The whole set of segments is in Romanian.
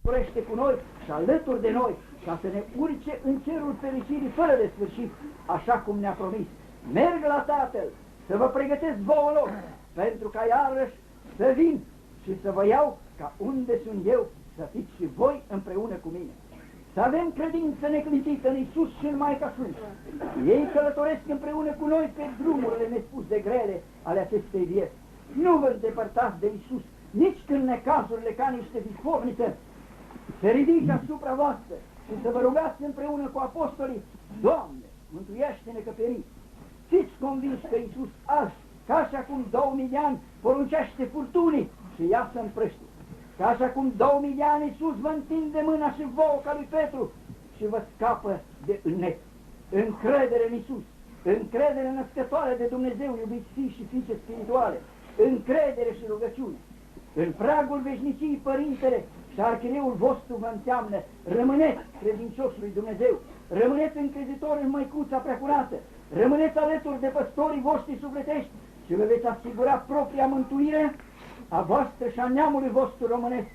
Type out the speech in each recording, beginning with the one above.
Dorește cu noi și alături de noi, ca să ne urce în cerul fericirii fără de sfârșit, așa cum ne-a promis. Merg la Tatăl să vă pregătesc vouă loc, pentru ca iarăși să vin și să vă iau ca unde sunt eu, să fiți și voi împreună cu mine. Să avem credință neclintită în Iisus cel Maica Sfântă. Ei călătoresc împreună cu noi pe drumurile nespus de grele ale acestei vieți. Nu vă îndepărtați de Iisus, nici când necazurile ca niște vifornițe se ridică asupra voastră, și să vă rugați împreună cu apostolii: Doamne, mântuiește-ne că perim. Fiți convinși că Iisus azi, ca și acum 2000 de ani, poruncește furtunii și ia să împrăște. Ca și acum 2000 de ani Iisus vă întinde mâna și vouă ca lui Petru și vă scapă de înnet. Încredere în Iisus, încredere născătoare de Dumnezeu, iubiți fii și fiice spirituale, încredere și rugăciune. În pragul veșniciei, Părintele și arhireul vostru vă înseamnă: rămâneți credincioși lui Dumnezeu, rămâneți încrezitori în Măicuța Preacurată, rămâneți alături de păstorii voștri sufletești și vă veți asigura propria mântuire a voastră și a neamului vostru românesc,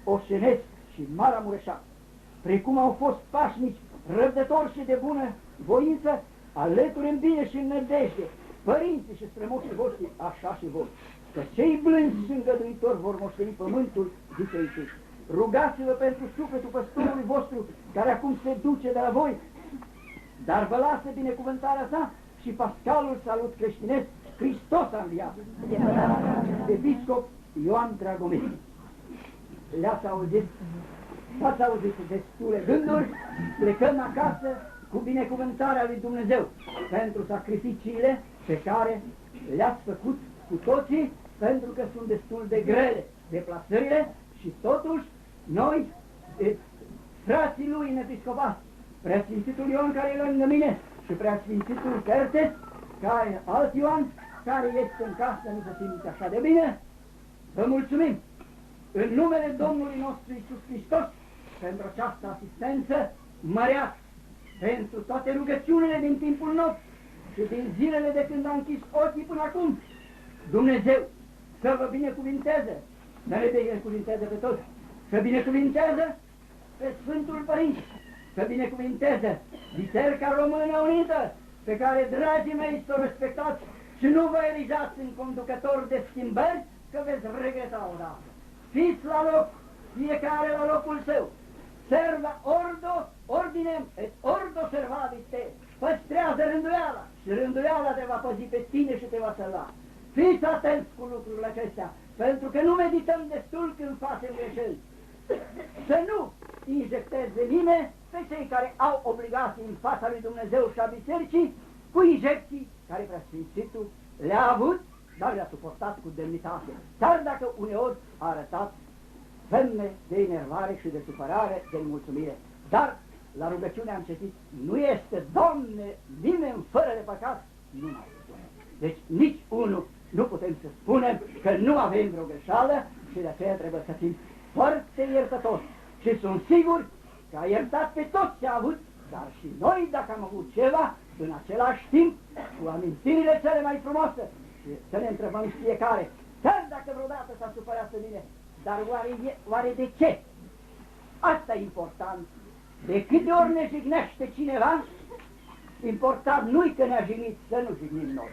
oșenesc și maramureșan. Precum au fost pașnici, răbdători și de bună voință, alături în bine și în nădejde, părinții și strămoșii voștri, așa și voi. Că cei blânzi și îngăduitori vor moșteni pământul, zice Iisus. Rugați-vă pentru sufletul păstorului vostru, care acum se duce de la voi, dar vă lasă binecuvântarea sa și pascalul salut creștinesc: Hristos a înviat. Episcop Ioan Dragomir. Le-ați auzit? Ați auzit destule gânduri? Plecăm acasă cu binecuvântarea lui Dumnezeu pentru sacrificiile pe care le-ați făcut cu toții, pentru că sunt destul de grele deplasările și totuși noi, frații lui în episcopat, Preasfințitul Ioan care e lângă mine și Preasfințitul Tertes, care alt Ioan, care este în casă, nu se simte așa de bine, vă mulțumim în numele Domnului nostru Iisus Hristos pentru această asistență măreată, pentru toate rugăciunile din timpul nopții și din zilele de când am închis ochii până acum. Dumnezeu să vă binecuvinteze, să ne binecuvinteze pe toți, să binecuvinteze pe Sfântul Părinte, să binecuvinteze Biserica Română Unită, pe care, dragii mei, să o respectați și nu vă erizați în conducători de schimbări, că veți regreta odată. Fiți la loc, fiecare la locul său. Serva ordo, ordinem et ordo servavis te. Păstrează rânduiala și rânduiala te va păzi pe tine și te va salva. Fiți atenți cu lucrurile acestea, pentru că nu medităm destul când facem greșeli. Să nu injecteze nimeni pe cei care au obligații în fața lui Dumnezeu și a bisericii cu injecții care Preasfințitul le-a avut, dar le-a suportat cu demnitate, chiar dacă uneori a arătat semne de enervare și de supărare, de mulțumire. Dar la rugăciune am citit: nu este, Doamne, nimeni fără de păcat, nu mai spune. Deci nici unul nu putem să spunem că nu avem vreo greșeală și de aceea trebuie să fim foarte iertători. Și sunt sigur că a iertat pe toți ce a avut, dar și noi, dacă am avut ceva, în același timp, cu amintirile cele mai frumoase, și să ne întrebăm fiecare: chiar dacă vreodată s-a supărat pe mine, dar oare de ce? Asta e important. De câte ori ne jignește cineva, important nu-i că ne-a jignit, să nu jignim noi.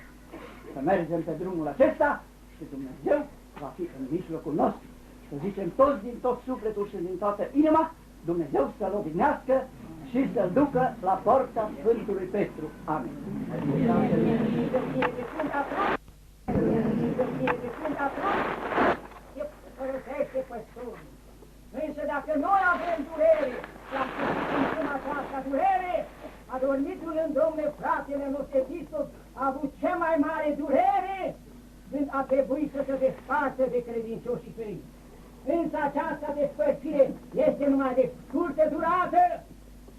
Să mergem pe drumul acesta și Dumnezeu va fi în mijlocul nostru. Să zicem toți din tot sufletul și din toată inima: Dumnezeu să-L odihnească și să-L ducă la porta Sfântului Petru. Amin. Părăsește păstorul. Însă dacă noi avem durere și am simțit această durere, adormitul în Domnule, fratele nostru Episcop a avut cea mai mare durere când a trebuit să se despartă de credincioși și părinți. Însă această despărțire este numai de scurtă durată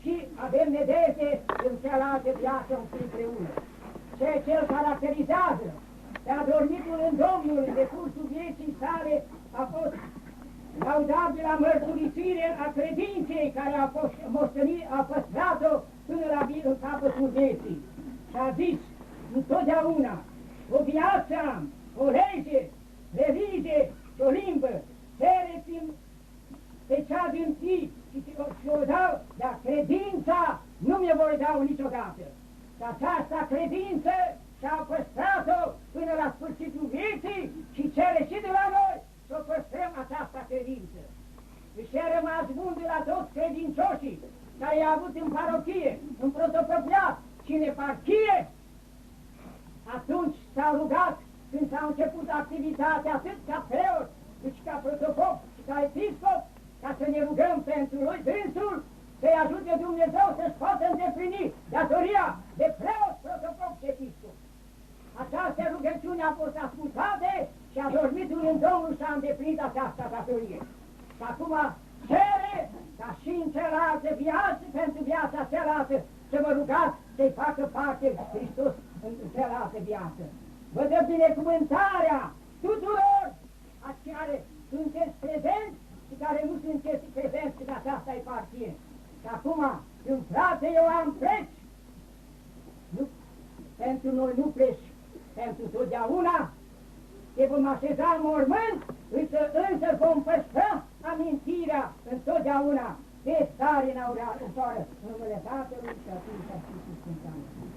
și avem nedeze în cealaltă viață împreună. Ceea ce îl caracterizează pe adormitul în Domnul de cursul vieții sale a fost laudabilă mărturisire a credinței care a fost moștenit, a păstrat-o până la în capătul vieții. Și a zis întotdeauna: o viață am, o lege, religie și o limbă, cereți-mi pe este cea din tâi și o dau, dar credința nu mi-o voi dau niciodată. Și această credință și-au păstrat-o până la sfârșitul vieții și cere și de la noi să o păstrăm această credință. Și a rămas bun de la toți credincioșii care i-a avut în parochie, în protopopiat și în eparchie. Atunci s-au rugat când s-a început activitatea atât ca preot, cât și ca protopop și ca episcop, ca să ne rugăm pentru lui dânsul să-i ajute Dumnezeu să-și poată îndeplini datoria de preot, protopop și episcop. Această rugăciune a fost ascultate și adormitul în Domnul și-a îndeplinit această datorie. Și acum cere ca și în cealaltă viață, pentru viața cealaltă, să vă rugați să-i facă parte Hristos în cealaltă viață. Vă dă binecuvântarea tuturor a care sunteți prezenți și care nu sunteți prezenți în această eparchie. Și acum, când frate eu am pleci, nu, pentru noi nu pleci, pentru totdeauna, te vom așeza în mormânt, însă vom păstra amintirea întotdeauna de stare înaureatoare în numele Tatălui și a Fiului și a Sfântului Sfântului.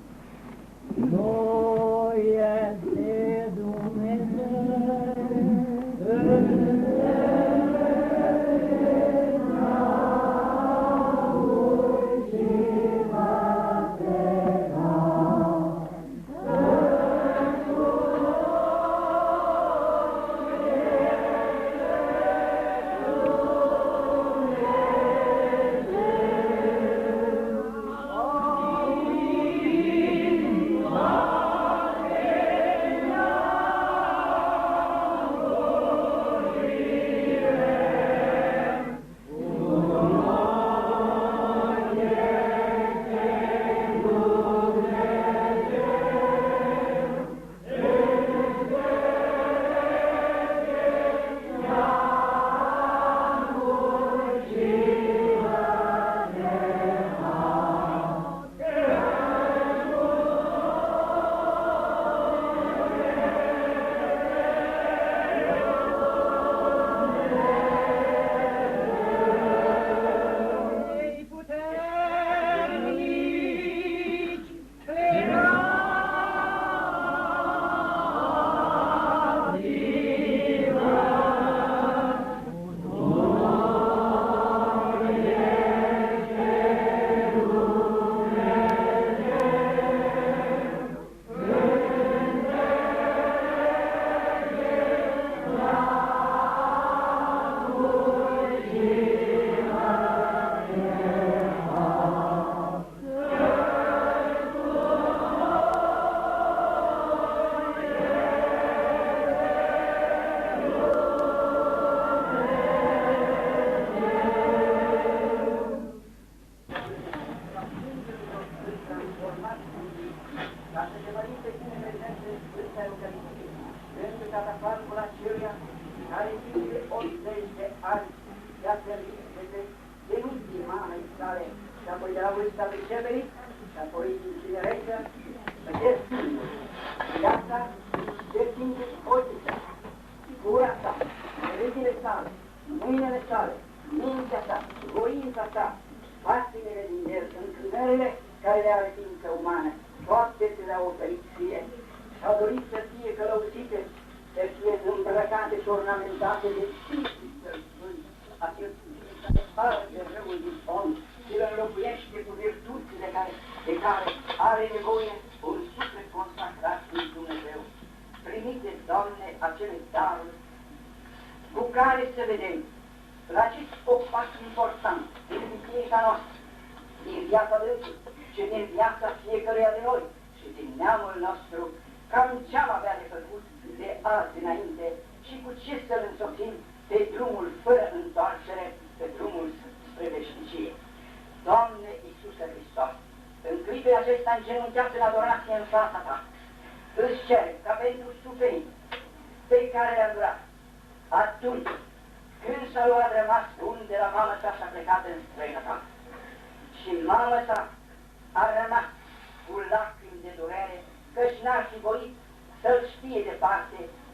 Noi este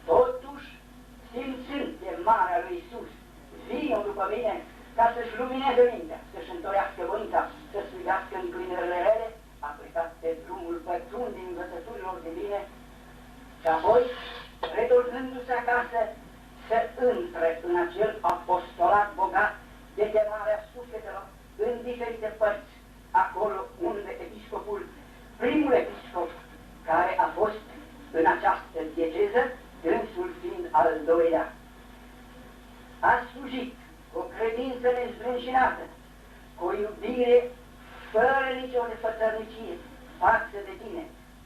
Totuși, simțând de marea lui Iisus, vino după mine ca să-și lumineze mintea, să-și întorească voința, să sfidească înclinările rele, a plecat pe drumul pătrund din învățăturilor divine și apoi, retornându-se acasă, să intre în acel apostolat bogat de chemarea sufletelor în diferite părți, acolo unde episcopul, primul episcop care a fost în această dieceză, dânsul fiind al doilea, a slujit cu o credință nezbrânșinată, cu o iubire fără nicio nefățărnicie față de tine,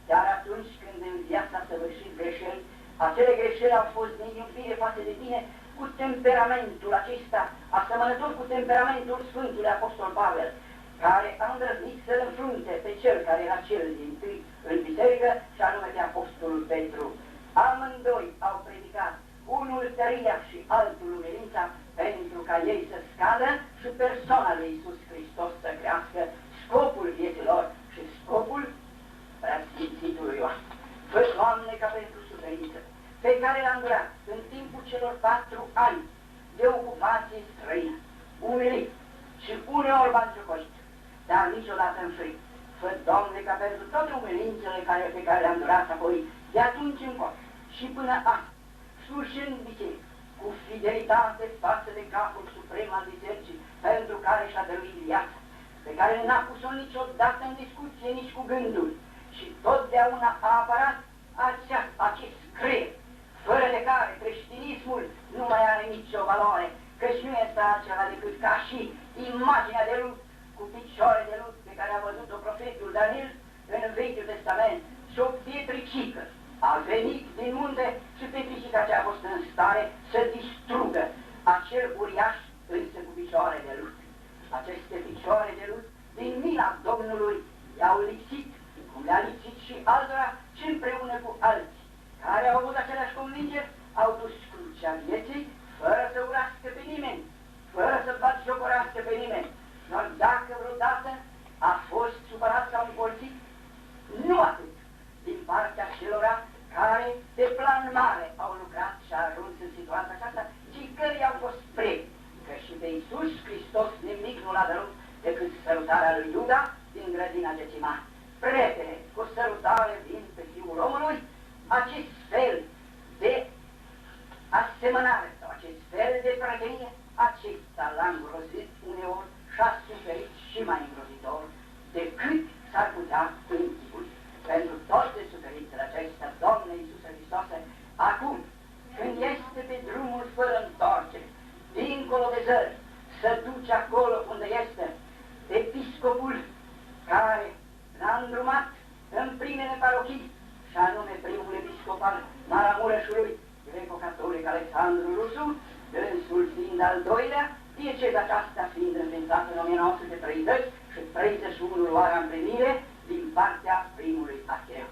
dar atunci când în viața a săvârșit greșeli, acele greșeli au fost din iubire față de tine, cu temperamentul acesta, asemănător cu temperamentul Sfântului Apostol Pavel, care a îndrăznit să-l înfrunte pe cel care era cel din tâi în biserică, și anume pe Apostolul Petru. Amândoi au predicat, unul tăria și altul umilința, pentru ca ei să scadă și persoana lui Iisus Hristos să crească, scopul vieții lor și scopul preasfințitului Ioan. Fă, Doamne, ca pentru suferință, pe care l-am durat în timpul celor 4 ani de ocupație străină, umilit și uneori batjocorit, dar niciodată înfrict. Fă, Doamne, ca pentru toate umilințele pe care le-am durat apoi, de atunci încolo și până astăzi, slujind biserică, cu fidelitate față de capul suprem al bisericii, pentru care și-a dăruit viața, pe care n-a pus-o niciodată în discuție, nici cu gândul, și totdeauna a apărat acest creier, fără de care creștinismul nu mai are nicio valoare, căci nu este altceva decât ca și imaginea de lut, cu picioare de lut, pe care a văzut-o profetul Daniel în Vechiul Testament, și o pietricică a venit din munte și pietricica aceea a fost în stare să distrugă acel uriaș, însă cu picioare de lut. Aceste picioare de lut, din mila Domnului, i-au lipsit, cum le-a lipsit și altora, și împreună cu alții, care au avut aceleași convingeri, au dus crucea vieții, fără să urască pe nimeni, fără să batjocorească pe nimeni. Dar dacă vreodată a fost supărat sau împolțit, nu atât din partea celora care pe plan mare au lucrat și au ajuns în situația aceasta, ci căreia au fost previ, că și pe Iisus Hristos nimic nu l-a dărut decât sărutarea lui Iuda din grădina Ghețimani. Prietene, cu sărutare vin pe Fiul omului, acest fel de asemănare sau acest fel de prietenie, acesta l-a îngrozit uneori și a suferit și mai îngrozitor decât s-ar putea închipui. Pentru toate suferințele acestea, Doamne Iisuse Hristoase, acum, când este pe drumul fără întoarcere, dincolo de zări, să duce acolo unde este episcopul care l-a îndrumat în primele parochii, și anume primul episcop al Maramureșului, greco-catolic Alexandru Rusu, dânsul fiind al doilea, dieceza aceasta fiind înființată în 1930 și 31 luarea în primire din partea primului arhiereu.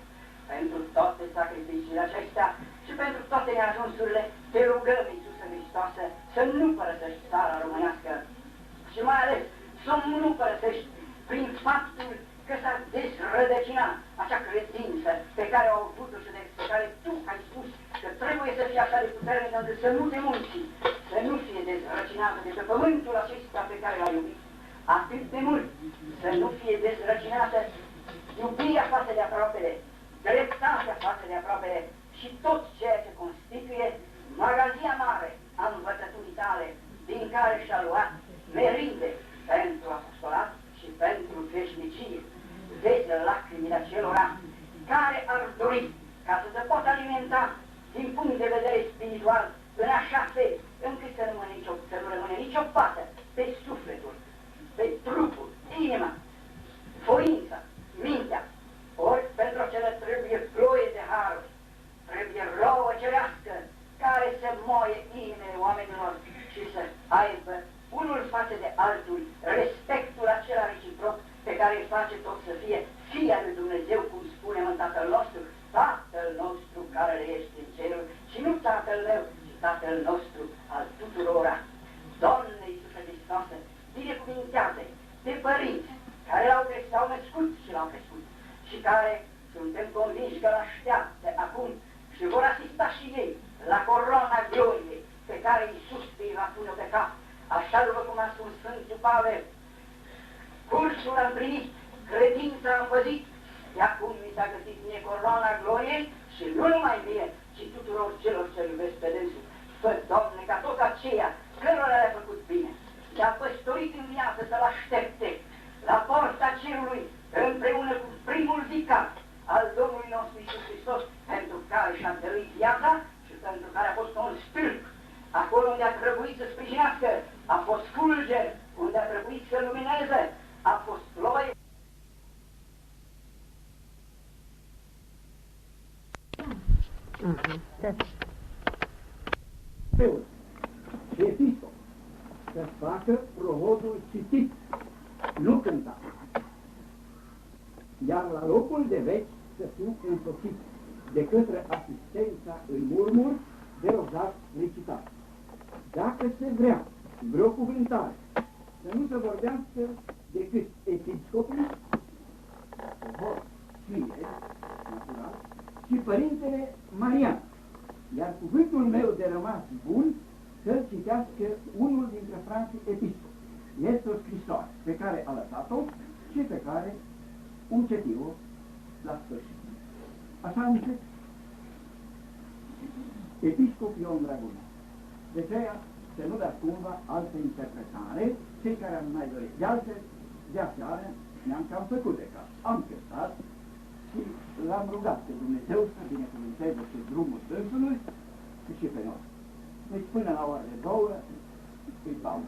Pentru toate sacrificiile acestea și pentru toate neajunsurile, te rugăm, Iisuse Hristoase, să nu părăsești țara românească și mai ales să nu părăsești prin faptul că s-ar dezrădăcina acea credință pe care au avut-o și pe care tu ai spus că trebuie să fie așa de puternică, încât să nu te munci, să nu fie dezrăcinată de pe pământul acesta pe care l-ai iubit atât de mult, să nu fie dezrăcinată iubirea față de aproapele, dreptatea față de aproapele și tot ceea ce constituie magazia mare a învățăturii tale, din care și-a luat merinde pentru apostolat și pentru veșnicie. Vezi lacrimile acelora care ar dori ca să se poată alimenta din punct de vedere spiritual în așa fel încât să nu rămâne nicio pată pe sufletul, pe trupul, inima, voința, mintea. Ori pentru acela trebuie ploie de haruri, trebuie rouă cerească care să moaie inimile oamenilor și să aibă unul față de altul respectul acela reciproc pe care îl face tot să fie Fia lui Dumnezeu, cum spunem în Tatăl nostru, Tatăl nostru care ești în cerul, și nu Tatăl meu, ci Tatăl nostru al tuturora. Doamne Iisuse Hristoase, binecuvintează de părinți care s-au născut și l-au crescut și care suntem convinși că l-așteaptă acum și vor asista și ei la coroana gloriei pe care Iisus îi va pune pe cap așa după cum a spus Sfântul Pavel, cursul am primit, credința am păzit, de acum mi s-a găsit mie coroana gloriei și nu numai mie, ci tuturor celor ce iubesc pe dânsul. Fă, Doamne, ca tot aceia cărora le-a făcut bine, le-a păstorit în viață să-L aștepte la porta cerului, împreună cu primul vicar al Domnului nostru Iisus Hristos, pentru care și-a dăruit viața și pentru care a fost un stâlp. Acolo unde a trebuit să sprijinească, a fost fulger, unde a trebuit să lumineze, a fost ploaie. Preot și episcop să facă prohodul citit, nu cântat, iar la locul de veci să fiu însoțit de către asistența în murmur de rozat recitat. Dacă se vrea vreo cuvântare, să nu se vorbească decât episcopul, fie, natural, și Părintele Marian, iar cuvântul meu de rămas bun să-l citească unul dintre frații episcopi. Este o scrisoare pe care a lăsat-o și pe care un citiu la sfârșit. Așa încât episcop Ion Dragonean. De aceea să nu dați cumva altă interpretare, cei care am mai dorit. De altfel, de aseară ne-am cam făcut de caz. Am cântat și l-am rugat pe Dumnezeu să binecuvânteze și drumul Sfântului și pe noi. Deci până la orele 2 îi pauză.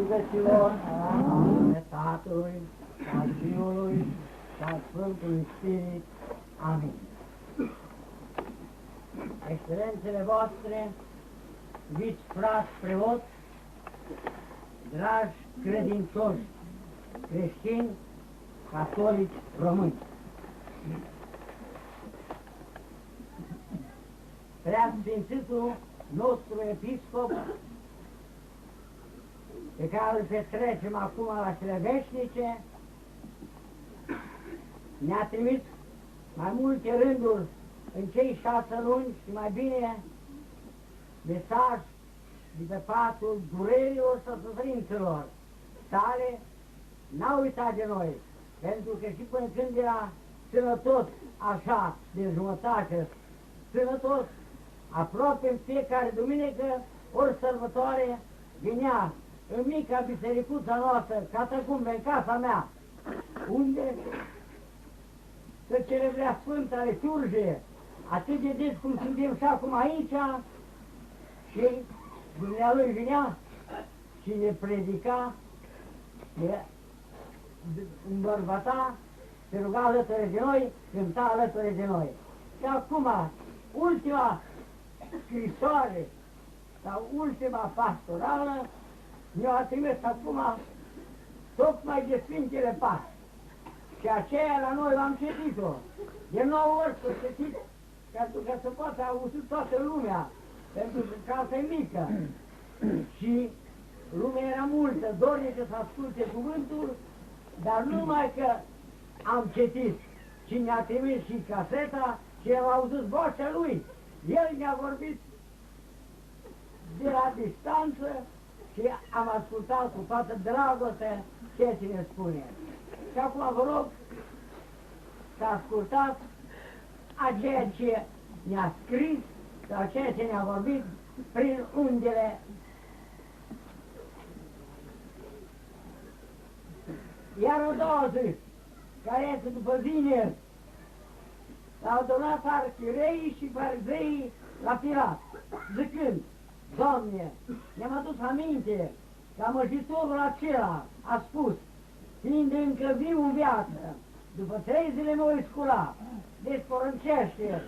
Veților, ale Tatălui, al Fiului și al Sfântului Spirit. Amin. Excelențele voastre, viți frați preoți, dragi credincioși, creștini, catolici români. Preasfințitul nostru episcop, pe care îl petrecem acum la cele veșnice, ne-a trimis mai multe rânduri în cei 6 luni și mai bine mesaj de pe patul durerilor și suferințelor sale. N-a uitat de noi, pentru că și până când era sănătos, așa, de jumătate, sănătos, aproape în fiecare duminică, ori sărbătoare, vinea în mica bisericuța noastră, catacumbe, în casa mea, unde se celebrea Sfânta Liturghie, atât de des cum suntem și acum aici, și dumnealui vinea și ne predica, ne îmbărbăta, se ruga alături de noi, cânta alături de noi. Și acum, ultima scrisoare sau ultima pastorală ne-a trimis acum tocmai de Sfintele Paști. Și aceea la noi am citit-o. De 9 ori s-a citit, pentru că se poate auzi toată lumea, pentru că casa e mică. Și lumea era multă, dornică să asculte cuvântul, dar numai că am citit și ne-a trimis și caseta și am auzit vocea lui. El ne-a vorbit de la distanță și am ascultat cu toată dragostea ce ne spune. Și acum vă rog să ascultați a ceea ce ne-a scris sau ceea ce ne-a vorbit prin unghiile. Iar o doua zi, care este după vineri, s-au adunat arhireii și farizeii la Pilat, zicând: Doamne, ne-am adus aminte că amăjitorul acela a spus, fiind încă viu în viață, după 3 zile mă voi scula, deci poruncește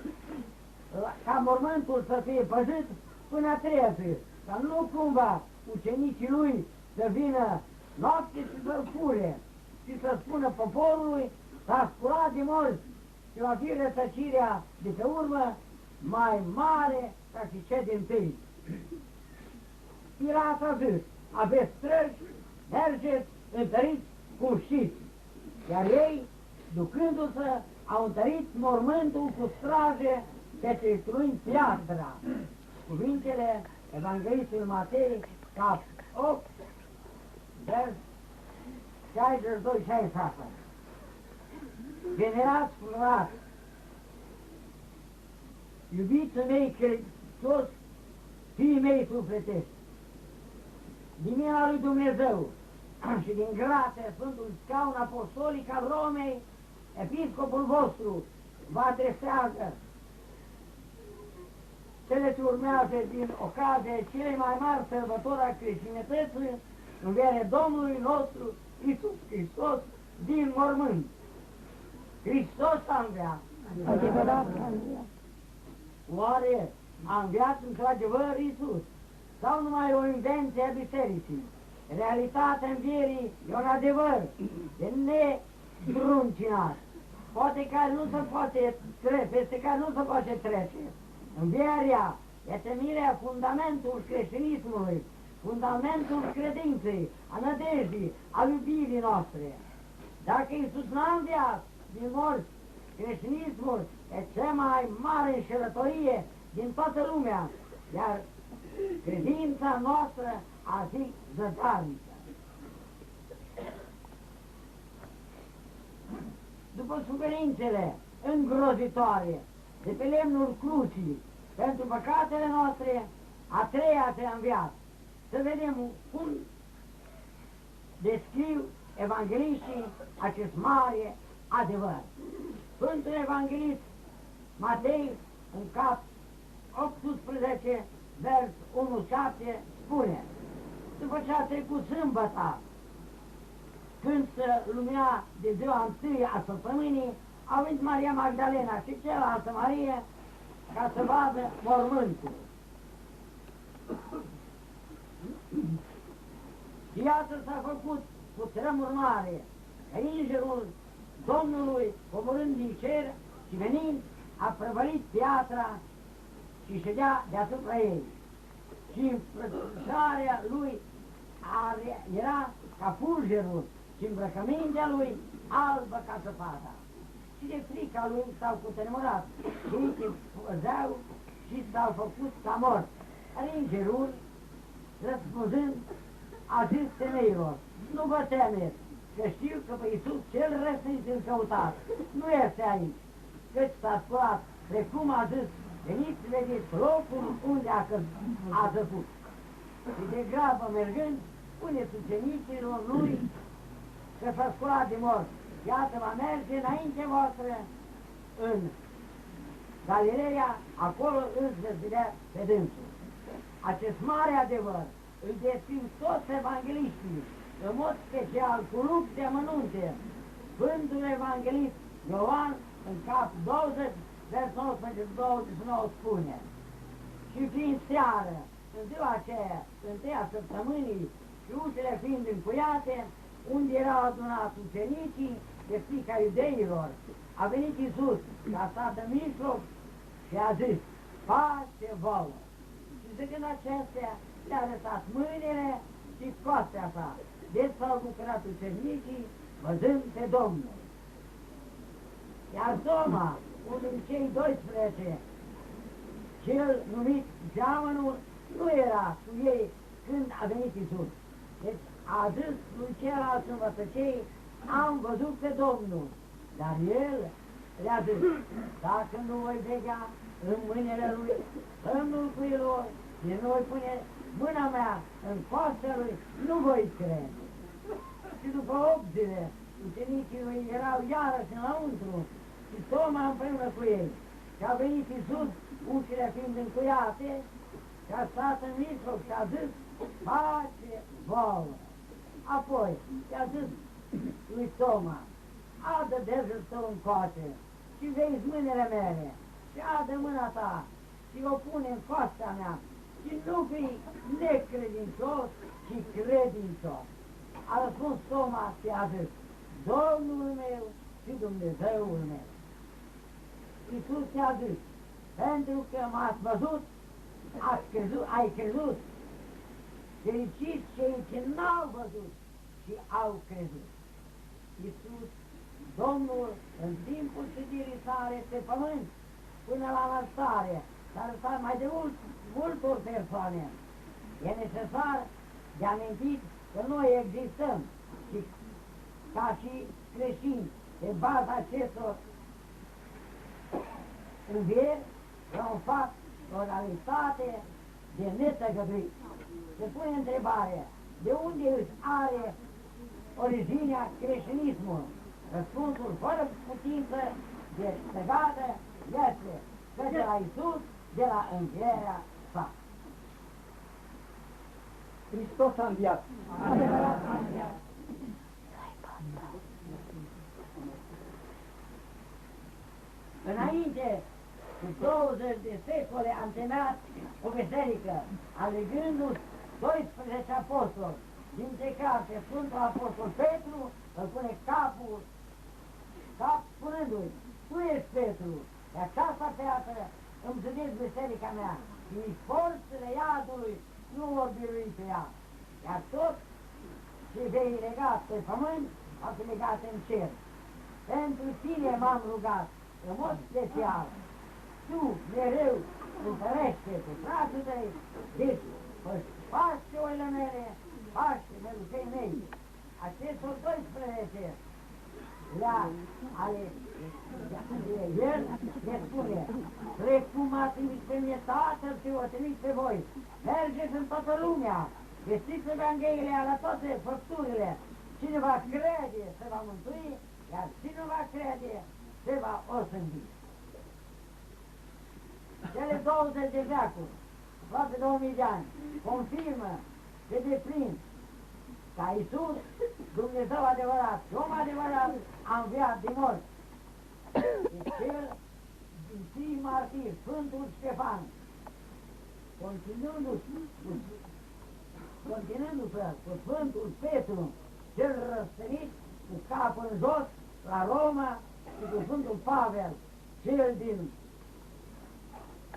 ca mormântul să fie păzit până a 3-a zi, ca nu cumva ucenicii lui să vină noapte și să-l fure și să spună poporului: s-a sculat de morți și va fi rătăcirea de pe urmă mai mare ca și cea din-tâi. Pilat a zis: aveți străji, mergeți, întăriți cum știți. Iar ei, ducându-se, au întărit mormântul cu straje petrețuind piatra. Cuvintele Evanghelistului Matei, cap 8, vers 62-66. Venerați frăți, iubiții mei toți fiii mei sufletești, din mâna lui Dumnezeu și din grația Sfântul Scaun Apostolic al Romei, episcopul vostru vă adresează cele ce urmează din ocazie cele mai mari sărbători a creștinătății, învierea Domnului nostru Iisus Hristos din mormânt. Hristos a înviat. Adevărat a înviat. Oare a înviat într-adevăr Iisus? Sau numai o invenție a bisericii? Realitatea învierii e un adevăr de nedruncinat, poate care nu se poate trece, peste care nu se poate trece. Învierea e temelia, fundamentul creștinismului, fundamentul credinței, a nădejdii, a iubirii noastre. Dacă Iisus n-a înviat din morți, creștinismul e cea mai mare înșelătorie din toată lumea, iar credința noastră a fi zădarnică. După suferințele îngrozitoare de pe lemnul crucii pentru păcatele noastre, a treia te-a înviat. Să vedem cum descriu evangheliștii acest mare adevăr. Sfântul Evanghelist Matei, în cap 18, vers 1-7, spune: după ce a trecut sâmbăta, când se lumina de ziua întâi a săptămânii, a venit Maria Magdalena și cealaltă Marie ca să vadă mormântul. Și iată s-a făcut cu tremur mare. Îngerul Domnului, coborând din cer și venind, a prăvălit piatra și ședea deasupra ei. Și îmbrăcămintea lui era ca fulgerul și îmbrăcămintea lui albă ca zăpada. Și de frica lui s-au cutremurat și ei păzeau și s-au făcut ca morți. Dar îngerul, răspunzând, a zis femeilor: nu vă temeți, că știu că pe Iisus cel răstit îl căutați, nu este aici, căci s-a sculat, precum a zis, veniți să vedeți locul unde a zăcut. Și de grabă mergând, spuneți ucenicilor lui că s-a sculat de mort. Iată, va merge înainte voastră în Galileea, acolo îți veți vedea pe dânsul. Acest mare adevăr îl descriu toți evangheliștii, în mod special cu lux de amănunte. Sfântul Evanghelist Ioan, în cap 20, versul 19-29 spune: și fiind seară, în ziua aceea, întâia săptămânii, și ușile fiind încuiate, unde erau adunați ucenicii de frica iudeilor, a venit Iisus, ca stat în mijloc, și a zis: pace vouă! Și zicând acestea, le-a arătat mâinile și coastea sa. Deci s-au bucurat ucenicii, văzând pe Domnul. Iar Toma, unul din cei 12, cel numit Geamănul, nu era cu ei când a venit Iisus. Deci a zis lui ceilalți învățăcei: am văzut pe Domnul. Dar el le-a zis: dacă nu voi vedea în mâinile lui semnul cuilor, și nu voi pune mâna mea în coastea lui, nu voi crede. Și după 8 zile, ucenicii lui erau iarăși înăuntru și Toma împreună cu ei. Și a venit Iisus, ușile fiind încuiate, și a stat în mijloc și a zis: pace vouă! Apoi i-a zis lui Toma: adă degetul tău încoace și vezi mâinile mele și adă mâna ta și o pune în coastea mea și nu fii necredincios, ci credincios. A răspuns Toma și a zis: Domnul meu și Dumnezeul meu. Iisus i-a zis: pentru că m-ați văzut, ai crezut. Fericiți cei ce n-au văzut și au crezut. Iisus Domnul, în timpul șederii sale pe pământ, până la înălțare, s-a lăsat mai de multor persoane. E necesar de amintit că noi existăm și ca și creștini, pe baza acestor învieri, la un fapt, o realitate de netăgăduit. Se pune întrebarea, de unde își are originea creștinismul? Răspunsul fără putință de legată este că de la Iisus, de la învierea sa. Hristos a înviat. Adevărat a înviat. Înainte, cu 20 de secole am terminat o biserică, alegându-și 12 apostoli, dintre care Sfântul Apostol Petru îl pune cap spunându-i, tu ești Petru, de aceasta piatră îmi zidesc biserica mea și nici forțele iadului nu vor birui pe ea, iar tot ce vei legat pe pământ va fi legat în cer. Pentru tine m-am rugat, în mod special, tu mereu întărește pe frații tăi, deci paște oile mele, paște melucei mei. Acestor 12 el ne spune, precum a trimis pe mine Tatăl și o trimis pe voi, mergeți în toată lumea, vestiți Evanghelia la toate făpturile, cine va crede se va mântui, iar cine va crede se va osândi. Cele 20 de veacuri, aproape 2000 de ani, confirmă de deplin ca Iisus, Dumnezeu adevărat și om adevărat, a înviat din morți. Și cel din tâi martir, Sfântul Ștefan, continuându-se cu Sfântul Petru, cel răstărit, cu capul în jos, la Roma, și cu Sfântul Pavel, cel din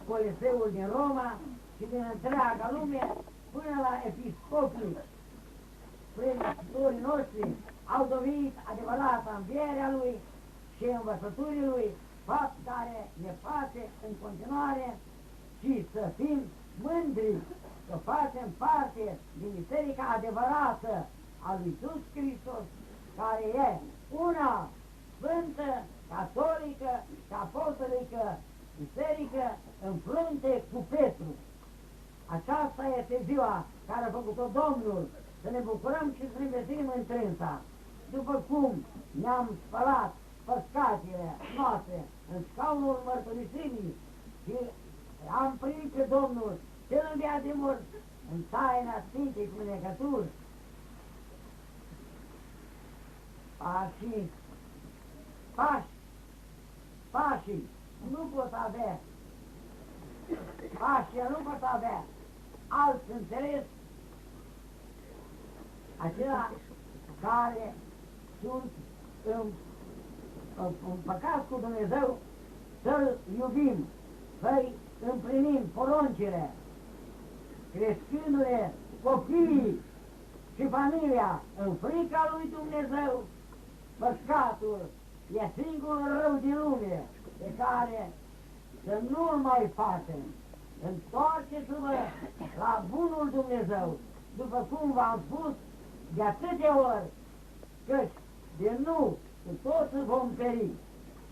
Coliseul din Roma și din întreaga lume, până la episcopii, predicatorii noștri, au dovedit adevărata învierea lui și învățăturii lui, fapt care ne face în continuare și să fim mândri că facem parte din biserica adevărată a lui Iisus Hristos, care e una sfântă, catolică și apostolică, biserică în frunte cu Petru. Aceasta este ziua care a făcut-o Domnul, să ne bucurăm și să ne veselim în trânsa. După cum ne-am spălat păcatele noastre în scaunul mărturisirii și am primit pe Domnul cel înviat de morți în taina Sfintei Cunecături, pașii nu pot avea, pașii nu pot avea alt înțeles acela care sunt împăcați cu Dumnezeu, să-L iubim, să-i împlinim poruncile, crescându-le copiii și familia în frica lui Dumnezeu. Păcatul e singurul rău din lume pe care să nu-l mai facem. Întoarceți-vă la bunul Dumnezeu, după cum v-am spus de atâtea ori, căci de nu cu toți vom peri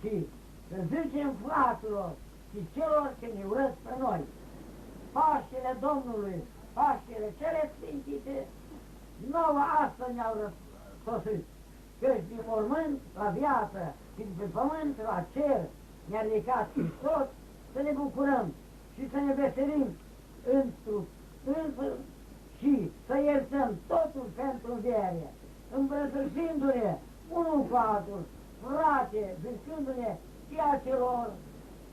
și să zicem fraților și celor ce ne urăsc pe noi, Paștele Domnului, Paștele cele sfințite, nouă asta ne-au răstosit, căci din mormânt la viață și de pe pământ la cer ne-a ridicat Hristos, să ne bucurăm și să ne veselim într-un și să iertăm totul pentru înviere, îmbrățișindu-ne unul cu altul, frate, zicându-ne ceea celor,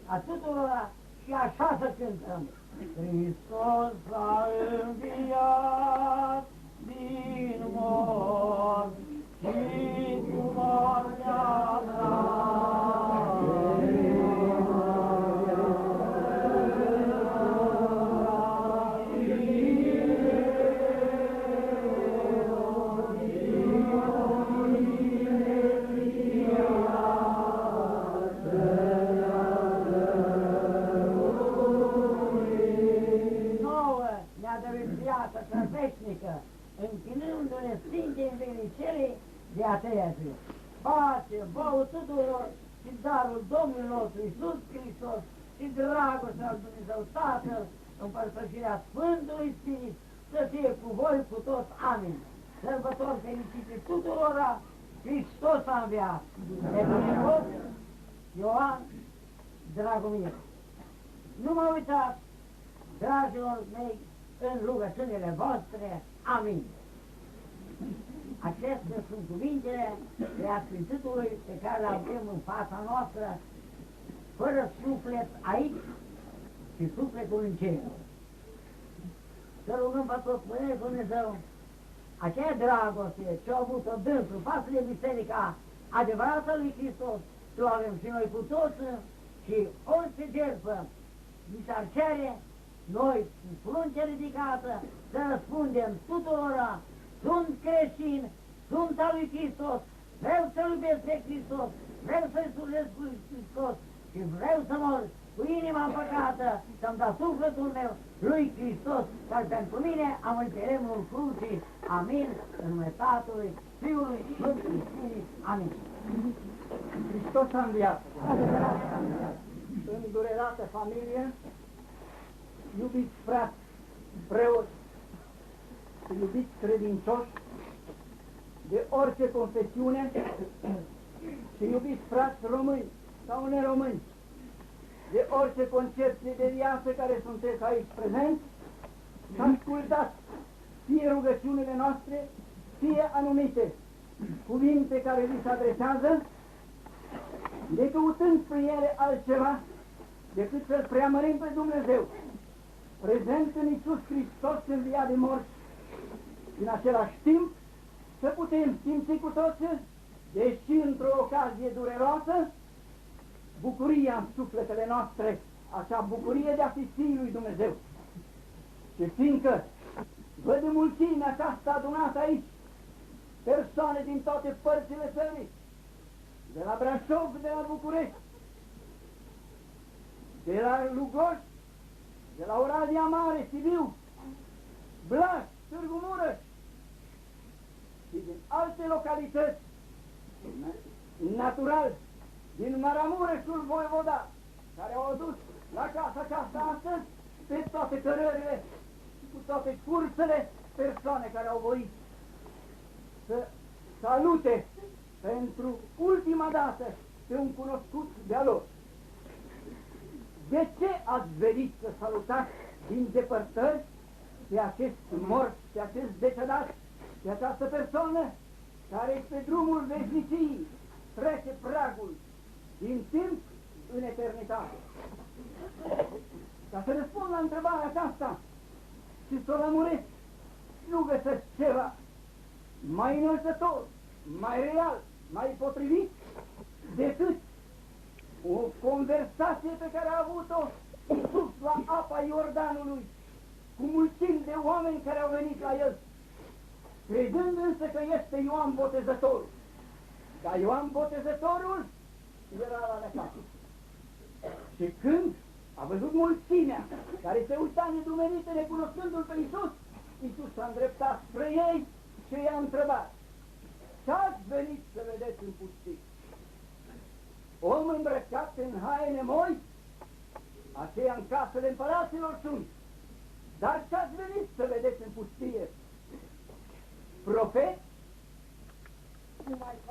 a tuturora și așa să cântăm. Hristos a înviat din morți și cu moartea ta. Yeah. veșnică, închinându-ne sfinte în venicele de a treia zi. Pace, vouă tuturor și darul Domnului nostru Iisus Hristos și dragostea lui Dumnezeu Tatăl, împărtășirea Sfântului Spirit, să fie cu voi cu toți. Amin. Sărbători fericite tuturora, Hristos a înviat. Evangelos Ioan Dragomir. Nu mă uitați, dragilor mei, în rugăciunile voastre. Amin. Acestea sunt cuvintele Preasfințitului pe care le avem în fața noastră, fără suflet aici și sufletul în cer. Să rugăm pe tot Părintele Dumnezeu, aceea dragoste ce au avut-o dânsul față de Biserica adevărată lui Hristos, să o avem și noi cu toți și orice jertfă mi s-ar cere, noi, cu frunte ridicată, să răspundem tuturora: sunt creștin, sunt al lui Hristos, vreau să-L iubesc pe Hristos, vreau să-i slujesc lui Hristos și vreau să mor cu inima împăcată, să-mi dau sufletul meu lui Hristos, care pentru mine am în lemnul crucii. Amin. În numele Tatălui, Fiului și Sfântului Spirit. Amin. Hristos a înviat. Îndurerată familie, iubiți frați, preoți, iubiți credincioși de orice confesiune și iubiți frați români sau neromâni, de orice concepție de viață care sunteți aici prezenți, să ascultați fie rugăciunile noastre, fie anumite cuvinte care vi se adresează, necăutând prin ele altceva decât să-L preamărim pe Dumnezeu, prezent în Iisus Hristos înviat de morți, în același timp să putem simți cu toții, deși într-o ocazie dureroasă, bucuria în sufletele noastre, acea bucurie de a fi Fiul lui Dumnezeu. Și fiindcă văd mulțimea aceasta adunată aici, persoane din toate părțile țării, de la Brașov, de la București, de la Lugoj, de la Oradea Mare, Sibiu, Blaj, Târgu Mureș și din alte localități, natural, din Maramureșul Voivoda, care au adus la casa aceasta astăzi pe toate cărările, cu toate cursele, persoane care au voit să salute pentru ultima dată pe un cunoscut de-a lor. De ce ați venit să salutați din depărtări pe acest mort, pe acest decedat, pe această persoană care pe drumul veșniciei trece pragul din timp în eternitate? Ca să răspund la întrebarea aceasta și să o lămuresc, nu găsesc ceva mai înălțător, mai real, mai potrivit decât o conversație pe care a avut-o sus la apa Iordanului cu mulțimi de oameni care au venit la el, credând însă că este Ioan Botezătorul. Dar Ioan Botezătorul era la necasă. Și când a văzut mulțimea care se uita nedumerită necunoscându-L pe Iisus, Iisus s-a îndreptat spre ei și i-a întrebat: ce ați venit să vedeți în pustie? Om îmbrăcat în haine moi? Aceia în casele împăraților sunt. Dar ce ați venit să vedeți în pustie? Profet?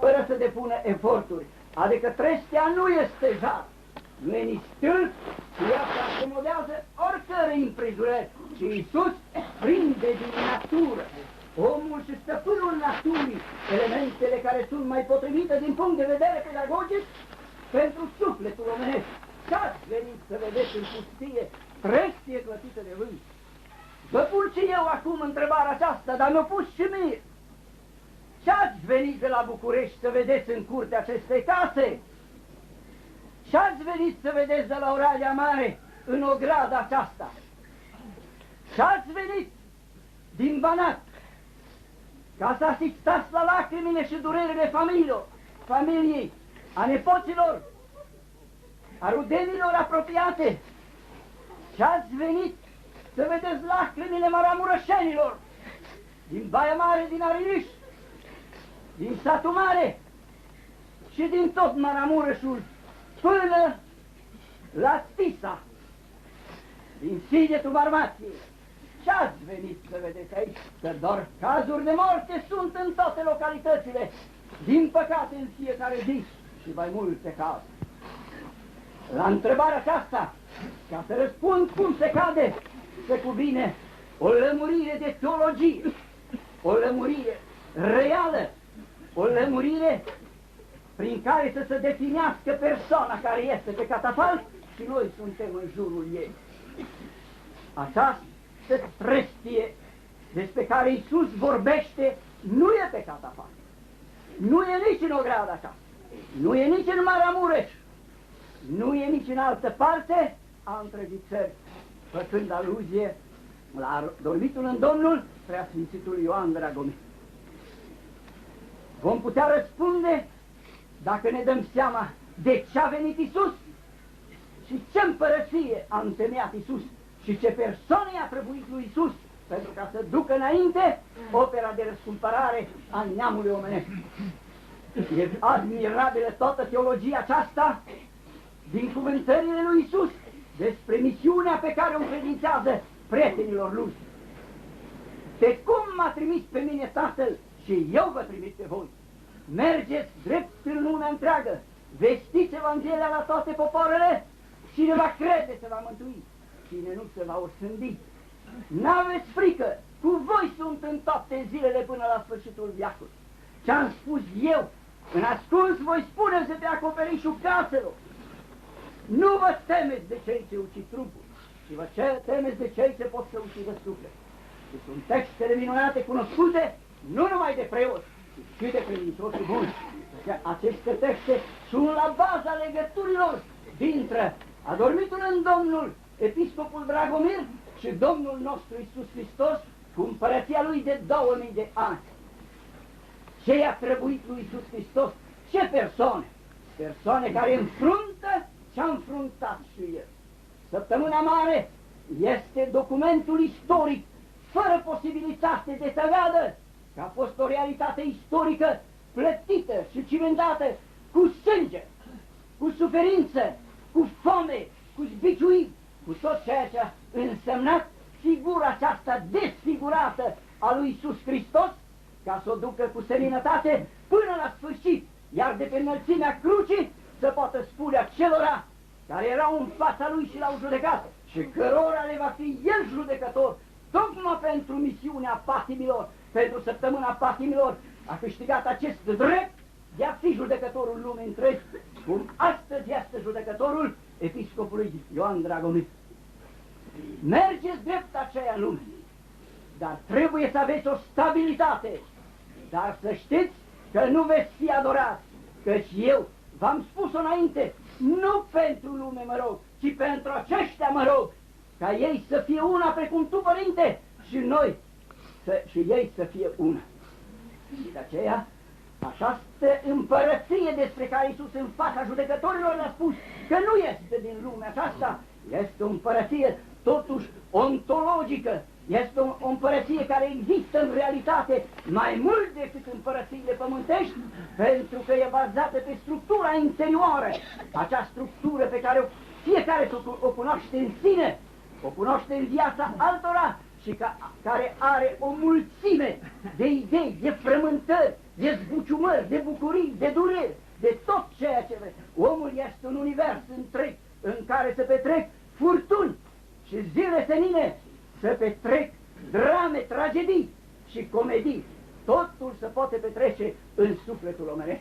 Fără să depună eforturi. Adică treștea nu este jar, nu e nici stâlp, și ea se acomodează oricărei împrejurări. Și Iisus prinde din natură, omul și stăpânul naturii, elementele care sunt mai potrivite din punct de vedere pedagogic pentru sufletul omenesc. Ce-ați venit să vedeți în pustie, trestie clătită de vânt? Vă pun și eu acum întrebarea aceasta, dar mi-o pus și mie. Ce-ați venit de la București să vedeți în curtea acestei case? Ce-ați venit să vedeți de la Oradea Mare în ograda aceasta? Ce-ați venit din Banat ca să asistați la lacrimile și durerile familiei, a nepoților, a rudenilor apropiate? Ce-ați venit să vedeți lacrimile maramureșenilor din Baia Mare, din Ariliș, din Satul Mare și din tot Maramureșul până la Tisa, din Sigetul Barmației. Ce-ați venit să vedeți aici? Că doar cazuri de moarte sunt în toate localitățile, din păcate în fiecare zi și mai multe cazuri. La întrebarea aceasta, ca să răspund cum se cade, se cuvine o lămurire de teologie, o lămurire reală, o lămurire prin care să se definească persoana care este pe catafalc și noi suntem în jurul ei. Această trestie despre care Iisus vorbește nu e pe catafalc, nu e nici în ograda aceasta, nu e nici în Maramureș, nu e nici în altă parte a întregii țări, făcând aluzie la dormitul în Domnul Preasfințitul Ioan Dragomir. Vom putea răspunde dacă ne dăm seama de ce a venit Iisus și ce împărăție a întemeiat Iisus și ce persoane a trebuit lui Iisus pentru ca să ducă înainte opera de răscumpărare a neamului omenesc. E admirabilă toată teologia aceasta din cuvântările lui Iisus despre misiunea pe care o încredințează prietenilor lui. De cum m-a trimis pe mine Tatăl și eu vă trimit pe voi. Mergeți drept în lumea întreagă, vestiți Evanghelia la toate popoarele, cine va crede se va mântui, cine nu se va osândi. N-aveți frică, cu voi sunt în toate zilele până la sfârșitul veacului. Ce-am spus eu, în ascuns voi spune-se pe acoperișul caselor. Nu vă temeți de cei ce ucid trupul, ci vă temeți de cei ce pot să ucidă suflet. Și sunt textele minunate cunoscute nu numai de preoți, ci și de credincioși buni. Aceste texte sunt la baza legăturilor dintre adormitul în Domnul, episcopul Dragomir și Domnul nostru Iisus Hristos cu împărăția lui de 2000 de ani. Ce i-a trebuit lui Iisus Hristos? Ce persoane? Persoane care înfruntă ce-a înfruntat și El. Săptămâna Mare este documentul istoric fără posibilitate de tăgadă, că a fost o realitate istorică plătită și cimentată cu sânge, cu suferință, cu foame, cu zbiciuiri, cu tot ceea ce a însemnat figura aceasta desfigurată a lui Iisus Hristos, ca să o ducă cu seninătate până la sfârșit, iar de pe înălțimea crucii să poată spune acelora care erau în fața lui și l-au judecat și cărora le va fi el judecător, tocmai pentru misiunea patimilor, pentru săptămâna patimilor, a câștigat acest drept de a fi judecătorul lumii întregi, cum astăzi este judecătorul episcopului Ioan Dragomir. Mergeți drept aceea în lume, dar trebuie să aveți o stabilitate, dar să știți că nu veți fi adorați, căci eu v-am spus-o înainte, nu pentru lume mă rog, ci pentru aceștia mă rog, ca ei să fie una precum tu, Părinte, și noi, și ei să fie una. Și de aceea, această împărăție despre care Iisus în fața judecătorilor le-a spus că nu este din lumea aceasta, este o împărăție totuși ontologică, este o împărăție care există în realitate mai mult decât împărățiile pământești, pentru că e bazată pe structura interioară, acea structură pe care fiecare o cunoaște în sine, o cunoaște în viața altora și care are o mulțime de idei, de frământări, de zbuciumări, de bucurii, de dureri, de tot ceea ce vede. Omul este un univers întreg în care se petrec furtuni și zile senine, se petrec drame, tragedii și comedii. Totul se poate petrece în sufletul omenesc.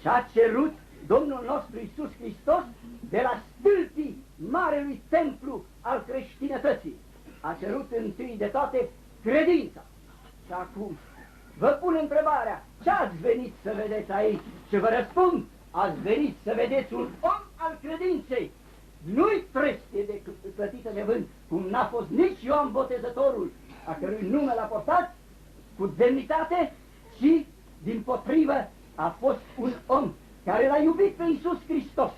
Ce-a cerut Domnul nostru Iisus Hristos de la stâlpii marelui templu al creștinătății. A cerut întâi de toate credința. Și acum vă pun întrebarea, ce ați venit să vedeți aici? Și vă răspund, ați venit să vedeți un om al credinței. Nu-i trestie de plătită de vânt, cum n-a fost nici Ioan Botezătorul, a cărui nume l-a portat cu demnitate, și dimpotrivă a fost un om care l-a iubit pe Iisus Hristos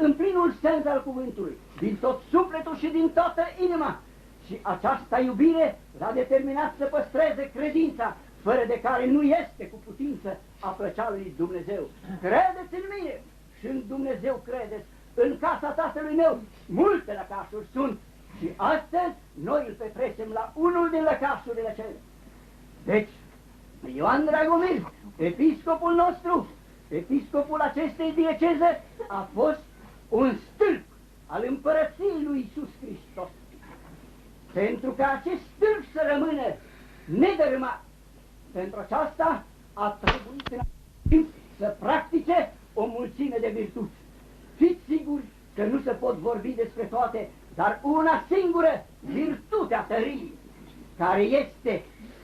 în plinul sens al cuvântului, din tot sufletul și din toată inima, și această iubire l-a determinat să păstreze credința, fără de care nu este cu putință a plăcea lui Dumnezeu. Credeți în mine și în Dumnezeu credeți. În casa tatălui meu multe lăcașuri sunt și astăzi noi îl petrecem la unul din lăcașurile acelea. Deci, Ioan Dragomir, episcopul nostru, episcopul acestei dieceze, a fost un stâlp al împărăției lui Iisus Hristos. Pentru că acest stâlp să rămână nedărâmat, pentru aceasta a trebuit în timp să practice o mulțime de virtuți. Fiți siguri că nu se pot vorbi despre toate, dar una singură, virtutea tăriei, care este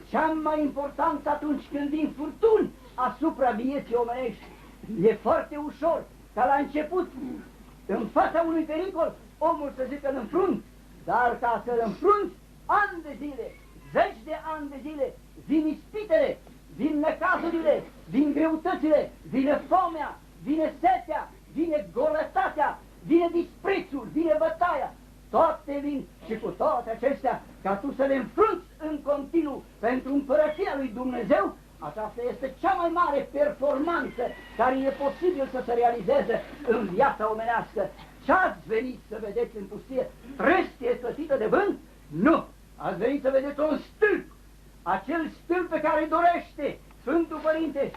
cea mai importantă atunci când vin furtuni asupra vieții omenești. E foarte ușor ca la început, în fața unui pericol, omul să zică îl înfrunt, dar ca să-l înfrunți, ani de zile, zeci de ani de zile, vin ispitele, vin necazurile, vin greutățile, vine foamea, vine setea, vine golătatea, vine disprețul, vine bătaia. Toate vin și cu toate acestea, ca tu să le înfrunți în continuu pentru împărăția lui Dumnezeu, aceasta este cea mai mare performanță care e posibil să se realizeze în viața omenească. Ce-ați venit să vedeți în pustie? Trestie sfățită de vânt? Nu! Ați venit să vedeți un stâlp, acel stâlp pe care dorește Sfântul Părinte,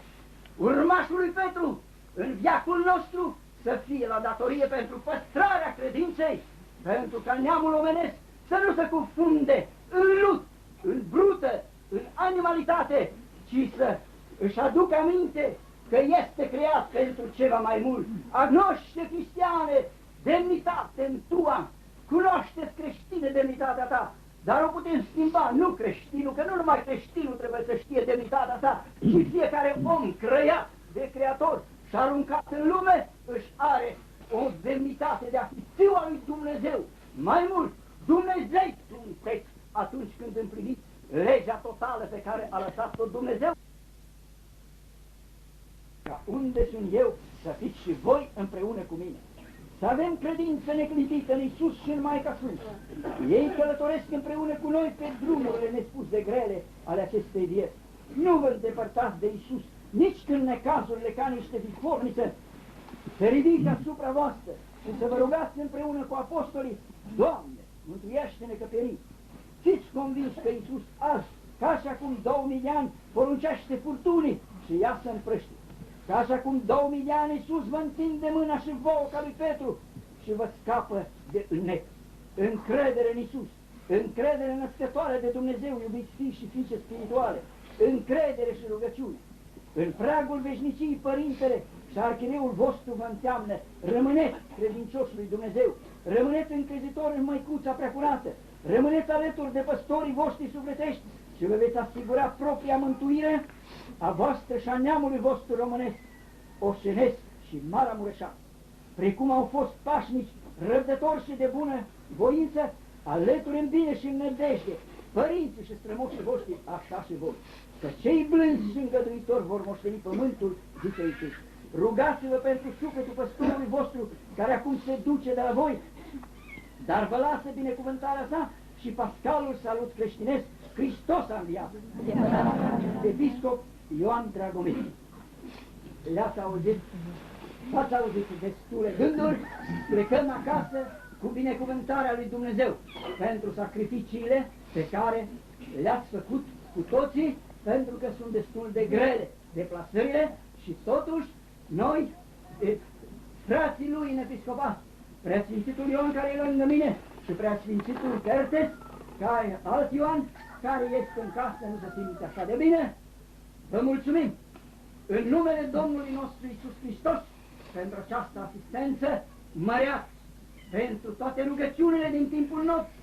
urmașul lui Petru, în veacul nostru, să fie la datorie pentru păstrarea credinței, pentru ca neamul omenesc să nu se cufunde în lut, în brută, în animalitate, ci să își aducă aminte că este creat pentru ceva mai mult. Agnoște, cristiane, demnitate în tua, cunoaște-ți creștine demnitatea ta, dar o putem schimba, nu creștinul, că nu numai creștinul trebuie să știe demnitatea ta, ci fiecare om creat de Creator și aruncat în lume își are o demnitate de a fi fiul al lui Dumnezeu. Mai mult, Dumnezeu sunteți atunci când împliniți legea totală pe care a lăsat-o Dumnezeu. Ca unde sunt eu, să fiți și voi împreună cu mine. Să avem credință neclintită în Iisus și în Maica Sfântă. Ei călătoresc împreună cu noi pe drumurile nespus de grele ale acestei vieți. Nu vă îndepărtați de Iisus, nici când necazurile ca niște vifornițe se ridică asupra voastră și să vă rugați împreună cu apostolii: Doamne, mântuiește-ne că perim. Fiți convinși că Iisus azi, ca și acum 2000 de ani, poruncește furtunii și ea se împrăște. Ca și acum 2000 de ani Iisus vă întinde mâna și vouă ca lui Petru și vă scapă de înnec. Încredere în Iisus, încredere născătoare de Dumnezeu, iubiți fii și fiice spirituale, încredere și rugăciune. În pragul veșniciei, Părintele și Arhireul vostru vă înseamnă: rămâneți credincioși lui Dumnezeu, rămâneți încrezitori în Măicuța Preacurată, rămâneți alături de păstorii voștri sufletești și vă veți asigura propria mântuire a voastră și a neamului vostru românesc, oșenesc și Maramureșan. Precum au fost pașnici, răbdători și de bună voință, alături în bine și în nădejde, părinții și strămoșii voștri, așa și voi. Că cei blânzi și îngăduitori vor moșteni pământul, zice Iisus. Rugați-vă pentru sufletul păstorului vostru, care acum se duce de la voi, dar vă lasă binecuvântarea sa și pascalul salut creștinesc: Hristos a înviat. Episcop Ioan Dragomir. Le-ați auzit? V-ați auzit destule gânduri? Plecăm acasă cu binecuvântarea lui Dumnezeu pentru sacrificiile pe care le-ați făcut cu toții, pentru că sunt destul de grele deplasările și totuși noi, frații lui în episcopat, Preasfințitul Ioan care e lângă mine și Preasfințitul Tertes, care alt Ioan, care este în casă, nu se simte așa de bine, vă mulțumim în numele Domnului nostru Iisus Hristos pentru această asistență măreată, pentru toate rugăciunile din timpul nopții,